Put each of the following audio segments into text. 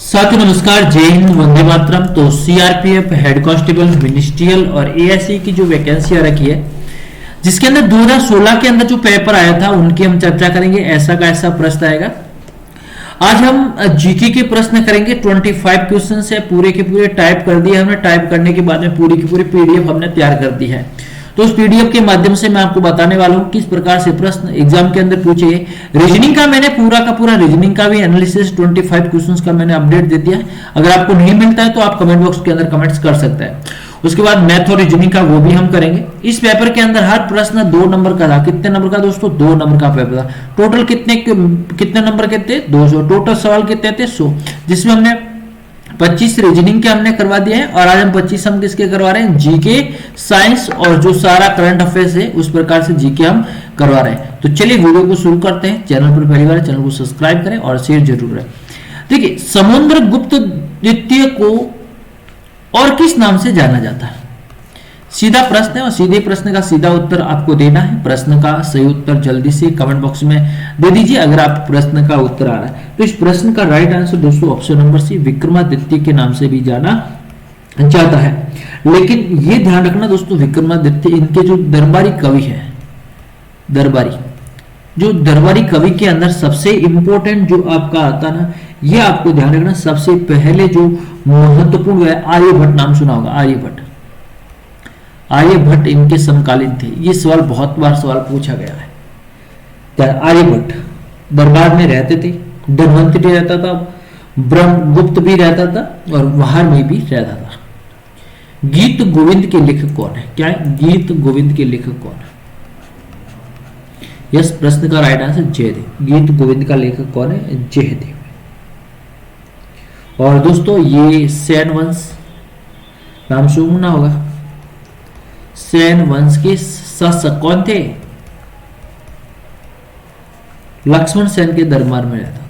साथियों नमस्कार, जय हिंद, वंदे मातरम। तो सीआरपीएफ, हेड कांस्टेबल, मिनिस्ट्रियल और एएसआई की जो वैकेंसी आ रखी है, जिसके अंदर 2016 के अंदर जो पेपर आया था उनकी हम चर्चा करेंगे। ऐसा का ऐसा प्रश्न आएगा। आज हम जीके के प्रश्न करेंगे। 25 क्वेश्चन है, पूरे के पूरे टाइप कर दिए हमने। टाइप करने के बाद में पूरी की पूरी पीडीएफ हमने तैयार कर दी है। तो उस पीडीएफ के माध्यम से मैं आपको बताने वाला हूं किस प्रकार से प्रश्न एग्जाम के अंदर पूछे गए। रीजनिंग का मैंने पूरा का पूरा रीजनिंग का भी एनालिसिस 25 क्वेश्चंस का मैंने अपडेट दे दिया है। अगर आपको नहीं मिलता है तो आप कमेंट बॉक्स के अंदर कमेंट्स कर सकते हैं। उसके बाद मैथ और रीजनिंग का वो भी हम करेंगे। इस पेपर के अंदर हर प्रश्न 2 नंबर का था। कितने नंबर का दोस्तों? 2 नंबर का पेपर था। टोटल कितने नंबर के थे? 200। टोटल सवाल कितने थे? 100, जिसमें हमने 25 रीजनिंग के हमने करवा दिए हैं। और आज हम 25 हम किसके करवा रहे हैं? जीके, साइंस और जो सारा करंट अफेयर्स है उस प्रकार से जीके हम करवा रहे हैं। तो चलिए वीडियो को शुरू करते हैं। चैनल पर पहली बार चैनल को सब्सक्राइब करें और शेयर जरूर करें। देखिए, समुद्रगुप्त द्वितीय को और किस नाम से जाना जाता है? सीधा प्रश्न है और सीधे प्रश्न का सीधा उत्तर आपको देना है। प्रश्न का सही उत्तर जल्दी से कमेंट बॉक्स में दे दीजिए अगर आप प्रश्न का उत्तर आ रहा है। तो इस प्रश्न का राइट आंसर दोस्तों ऑप्शन नंबर सी, विक्रमादित्य के नाम से भी जाना जाता है। लेकिन ये ध्यान रखना दोस्तों, विक्रमादित्य इनके जो दरबारी कवि है, दरबारी कवि के अंदर सबसे इंपॉर्टेंट जो आपका आता ना, ये आपको ध्यान रखना। सबसे पहले जो महत्वपूर्ण है आर्यभट्ट, नाम सुना होगा। आर्यभट्ट इनके समकालीन थे। ये सवाल बहुत बार सवाल पूछा गया है। आर्यभट्ट दरबार में रहते थे, धन्वंतरी रहता था, ब्रह्मगुप्त भी रहता था और वाहर में भी रहता था। गीत गोविंद के लेखक कौन है? क्या है? गीत गोविंद के लेखक कौन है? यस, प्रश्न का राइट आंसर जयदेव। गीत गोविंद का लेखक कौन है? जयदेव। और दोस्तों ये सेन वंश, नाम सुना होगा। सेन वंश के शासक कौन थे? लक्ष्मण सेन के दरबार में रहता था।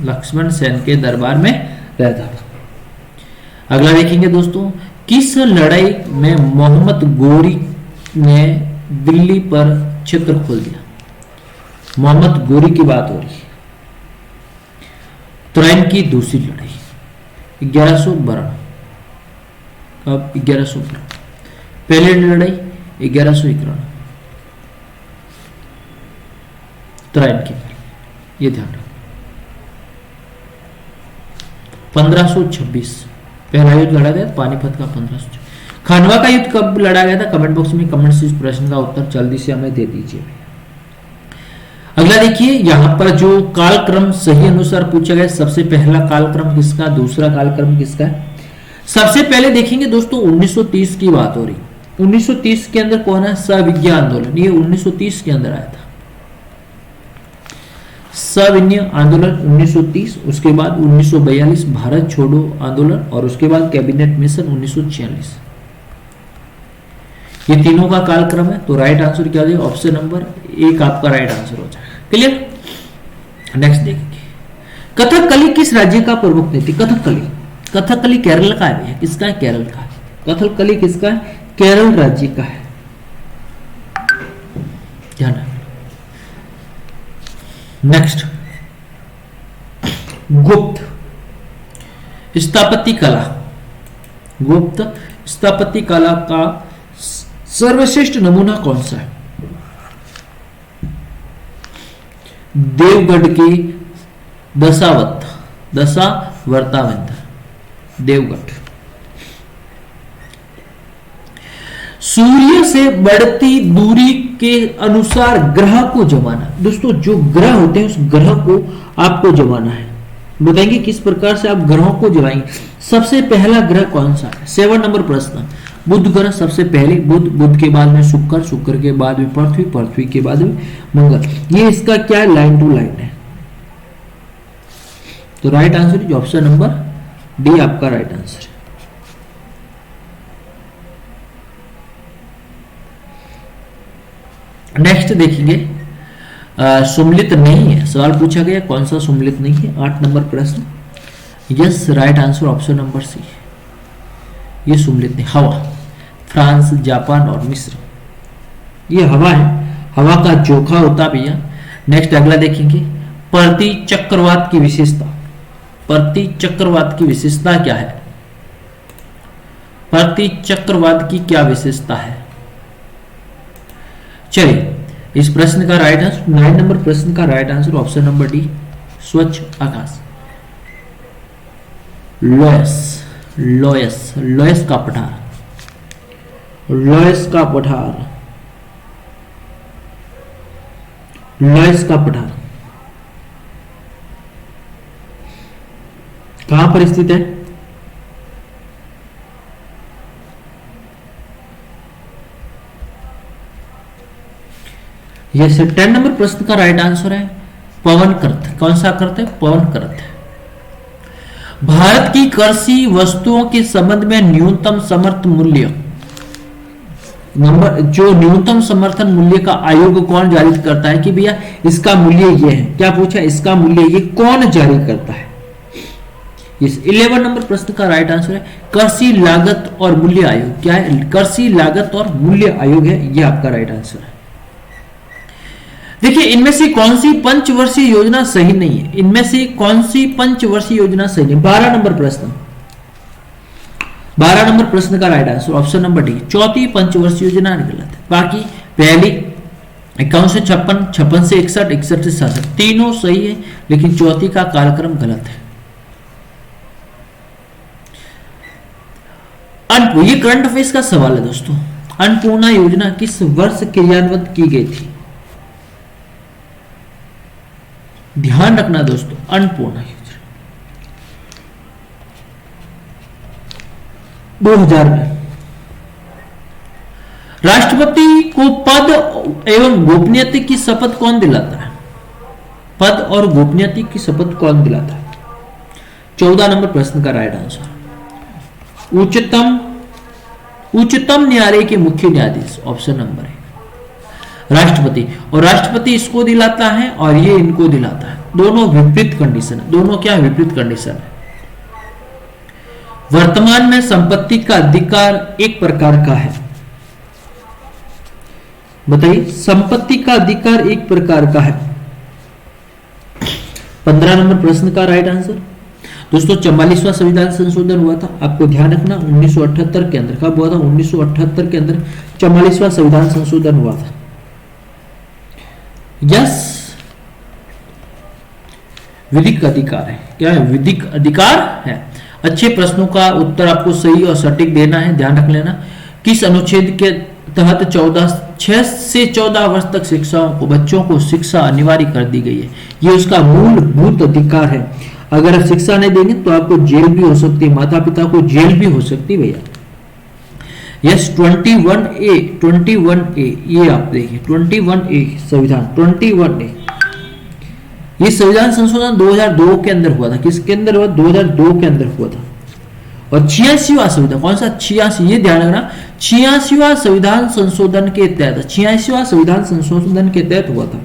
लक्ष्मण सेन के दरबार में रहता था। अगला देखेंगे दोस्तों, किस लड़ाई में मोहम्मद गोरी ने दिल्ली पर क्षेत्र खोल दिया? मोहम्मद गोरी की बात हो रही है। तराइन की दूसरी लड़ाई 1112। कब? 1112। पहली लड़ाई 1151, तराइन की। ये ध्यान रखो। 1526 पहला युद्ध लड़ा गया पानीपत का। 1526 खानवा का युद्ध कब लड़ा गया था? कमेंट बॉक्स में कमेंट से इस प्रश्न का उत्तर जल्दी से हमें दे दीजिए। अगला देखिए, यहां पर जो कालक्रम सही अनुसार पूछा गया, सबसे पहला कालक्रम किसका, दूसरा कालक्रम किसका है? सबसे पहले देखेंगे दोस्तों 1930 की बात हो रही। 1930 के अंदर कौन है? सविज्ञ आंदोलन। ये 1930 के अंदर आया था। सविज्ञ आंदोलन 1930। उसके बाद 1942 भारत छोड़ो आंदोलन और उसके बाद कैबिनेट मिशन 1946। ये तीनों का कालक्रम है। तो राइट आंसर क्या हो? ऑप्शन नंबर 1 आपका राइट आंसर हो जाएगा। क्लियर? नेक्स्ट देखेंगे, कथकली किस राज्य का प्रमुख नृत्य? कथकली केरल का है। किसका है? केरल का है। कथकली किसका है? केरल राज्य का है। ध्यान रखना। नेक्स्ट, गुप्त स्थापत्य कला। गुप्त स्थापत्य कला का सर्वश्रेष्ठ नमूना कौन सा है? देवगढ़ की दशावतार मंदिर, देवगढ़। सूर्य से बढ़ती दूरी के अनुसार ग्रह को जमाना। दोस्तों जो ग्रह होते हैं उस ग्रह को आपको जमाना है। बताएंगे किस प्रकार से आप ग्रहों को जमाएंगे। सबसे पहला ग्रह कौन सा है? 7 नंबर प्रश्न। बुध ग्रह सबसे पहले। बुध के बाद में शुक्र के बाद में पृथ्वी के बाद में मंगल। ये इसका क्या है? लाइन टू लाइन है। तो right answer is option number D आपका राइट आंसर है। नेक्स्ट देखेंगे, सुमलित नहीं है। सवाल पूछा गया कौन सा सुमलित नहीं है? 8 नंबर प्रश्न। Yes, right answer option number C. ये सुमलित नहीं। हवा, फ्रांस, जापान और मिस्र। ये हवा है। हवा का जोखा होता भैया नेक्स्ट अगला देखेंगे, प्रति चक्रवात की विशेषता। प्रति चक्रवात की विशेषता क्या है? प्रति चक्रवात की क्या विशेषता है? चलिए, इस प्रश्न का राइट आंसर, 9 नंबर प्रश्न का right answer option number D, स्वच्छ आकाश। लोयस, लोयस, लोयस का पठार, लोयस का पठार, लोयस का पठार कहां पर स्थित है? यस, 10 नंबर प्रश्न का राइट आंसर है पवन कृत। कौन सा कृत है? पवन कृत। भारत की कृषि वस्तुओं के संबंध में न्यूनतम समर्थन मूल्य, नंबर जो न्यूनतम समर्थन मूल्य का आयोग कौन जारी करता है कि भैया इसका मूल्य ये है? क्या पूछा? इसका मूल्य ये कौन जारी करता है? इस 11 नंबर प्रश्न का राइट आंसर है कृषि लागत और मूल्य आयोग। क्या है? कृषि लागत और मूल्य आयोग है, ये आपका राइट आंसर है। देखिए, इनमें से कौन सी पंचवर्षीय योजना सही नहीं है? इनमें से कौन सी पंचवर्षीय योजना सही नहीं? 12 नंबर प्रश्न, 12 नंबर प्रश्न का right answer option number D, चौथी पंचवर्षीय योजना गलत है। बाकी पहली 51 से 56, 56 से 61, 61 से 67 तीनों सही है, लेकिन चौथी का कालक्रम गलत है। ये करंट अफेयर्स का सवाल है दोस्तों। अन्नपूर्णा योजना किस वर्ष क्रियान्वित की गई थी? ध्यान रखना दोस्तों, अन्नपूर्णा योजना 2000 में। राष्ट्रपति को पद एवं गोपनीयता की शपथ कौन दिलाता है? पद और गोपनीयता की शपथ कौन दिलाता है? 14 नंबर प्रश्न का राइट आंसर उच्चतम न्यायालय के मुख्य न्यायाधीश, ऑप्शन नंबर है राष्ट्रपति। और राष्ट्रपति इसको दिलाता है और ये इनको दिलाता है। दोनों विपरीत कंडीशन है। दोनों क्या विपरीत कंडीशन है? वर्तमान में संपत्ति का अधिकार एक प्रकार का है। बताइए, संपत्ति का अधिकार एक प्रकार का है। 15 नंबर प्रश्न का राइट आंसर दोस्तों 44वां संविधान संशोधन हुआ था। आपको ध्यान रखना 1978 के अंदर। कब हुआ था? 1978 के अंदर 44वां संविधान संशोधन हुआ था। यस, विधिक अधिकार है। क्या है? विधिक अधिकार है। अच्छे प्रश्नों का उत्तर आपको सही और सटीक देना है। ध्यान रख लेना। किस अनुच्छेद के तहत 6 से 14 वर्ष तक शिक्षाओं को, बच्चों को शिक्षा अनिवार्य कर दी गई है? ये उसका मूलभूत अधिकार है। अगर आप शिक्षा नहीं देंगे तो आपको जेल भी हो सकती है, माता पिता को जेल भी हो सकती है भैया। यस, 21A ये आप देखिए 21A संविधान 21A, ये संविधान संशोधन 2002 के अंदर हुआ था। किसके अंदर हुआ? 2002 के अंदर हुआ था। और 86वां संविधान, कौन सा? 86, ये ध्यान रखना, 86वां संविधान संशोधन के तहत, 86वां संविधान संशोधन के तहत हुआ था।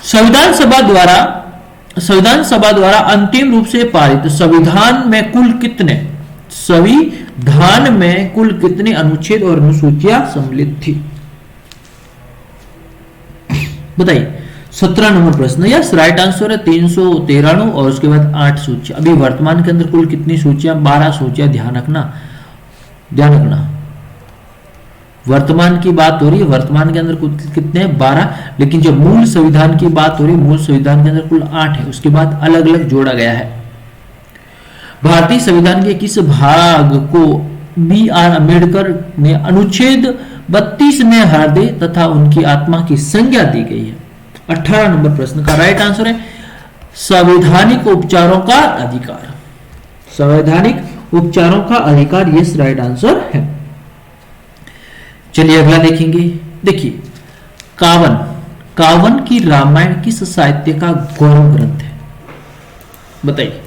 संविधान सभा द्वारा अंतिम रूप से पारित संविधान में कुल कितने अनुच्छेद और अनुसूचियां सम्मिलित थी? बताइए। 17 नंबर प्रश्न। यस, राइट आंसर है 393 और उसके बाद 8 सूचियां। अभी वर्तमान के अंदर कुल कितनी सूचियां? 12 सूचियां। ध्यान रखना वर्तमान की बात हो रही है। वर्तमान के अंदर कुल कितने? 12। लेकिन जब मूल संविधान की बात हो रही है, मूल संविधान के अंदर कुल 8 है। उसके बाद अलग अलग जोड़ा गया है। भारतीय संविधान के किस भाग को B.R. अम्बेडकर ने अनुच्छेद 32 में हृदय तथा उनकी आत्मा की संज्ञा दी गई है? 18 नंबर प्रश्न का राइट आंसर है संवैधानिक उपचारों का अधिकार। संवैधानिक उपचारों का अधिकार, ये राइट आंसर है। चलिए अगला देखेंगे। देखिए, कावन की रामायण किस साहित्य का गौरव ग्रंथ है? बताइए।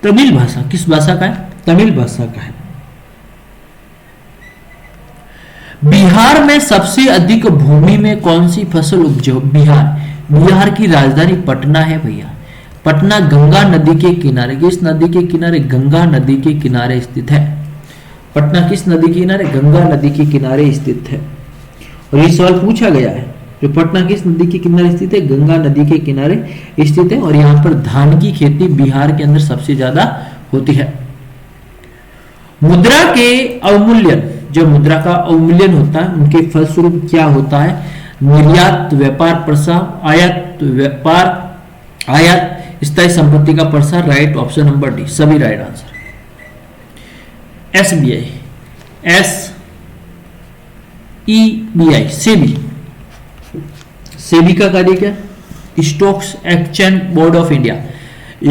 तमिल भाषा। किस भाषा का है? तमिल भाषा का है। बिहार में सबसे अधिक भूमि में कौन सी फसल उपजाऊ? बिहार की राजधानी पटना है भैया। पटना गंगा नदी के किनारे, किस नदी के किनारे? गंगा नदी के किनारे स्थित है। पटना किस नदी के किनारे? गंगा नदी के किनारे स्थित है। और ये सवाल पूछा गया है, जो पटना किस नदी के किनारे स्थित है? गंगा नदी के किनारे स्थित है। और यहाँ पर धान की खेती बिहार के अंदर सबसे ज्यादा होती है। मुद्रा के अवमूल्यन, जो मुद्रा का अवमूल्यन होता है उनके फलस्वरूप क्या होता है? निर्यात, व्यापार प्रसार, आयात, व्यापार आयात, स्थायी संपत्ति का प्रसार। राइट ऑप्शन नंबर डी, सभी right answer. SBI, SEBI, SEBI, SEBI का कार्य क्या? Stocks exchange board of India.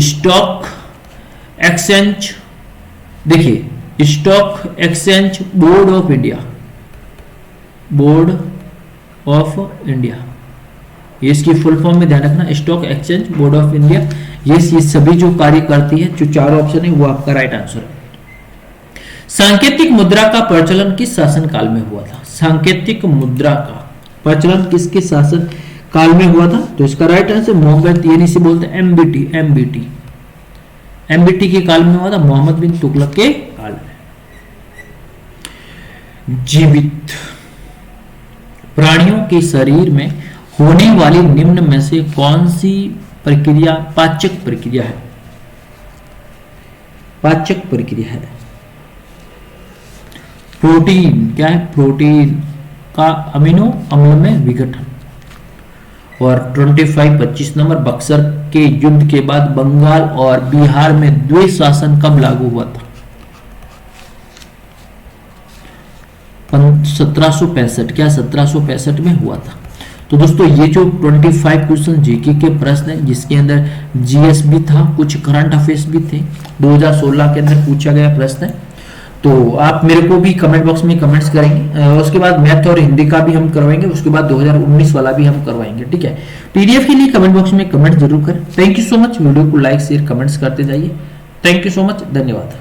Stock exchange, देखिए stock exchange board of India, board of India, ये इसकी फुल फॉर्म में ध्यान रखना, stock exchange board of India. ये सभी जो कार्य करती है, जो चारों ऑप्शन है वो आपका राइट आंसर है। सांकेतिक मुद्रा का प्रचलन किस शासन काल में हुआ था? सांकेतिक मुद्रा का प्रचलन किसके शासन काल में हुआ था? तो इसका राइट आंसर मोहम्मद, यानी इसे बोलते हैं एमबीटी के काल में हुआ था, मोहम्मद बिन तुगलक के काल में। जीवित प्राणियों के शरीर में होने वाली निम्न में से कौन सी प्रक्रिया पाचक प्रक्रिया है? पाचक प्रक्रिया है। प्रोटीन क्या है? प्रोटीन का अमीनो अम्ल में विघटन। और 25 नंबर, बक्सर के युद्ध के बाद बंगाल और बिहार में द्वैत शासन कब लागू हुआ था? 1765, क्या 1765 में हुआ था। तो दोस्तों ये जो 25 क्वेश्चन जीके के प्रश्न है, जिसके अंदर जीएस भी था, कुछ करंट अफेयर्स भी थे, 2016 के अंदर पूछा गया प्रश्न है। तो आप मेरे को भी कमेंट बॉक्स में कमेंट्स करेंगे। उसके बाद मैथ और हिंदी का भी हम करवाएंगे, उसके बाद 2019 वाला भी हम करवाएंगे, ठीक है। पीडीएफ के लिए कमेंट बॉक्स में कमेंट जरूर करें। Thank you so much. Video को लाइक शेयर कमेंट्स करते जाइए। थैंक यू सो मच, धन्यवाद।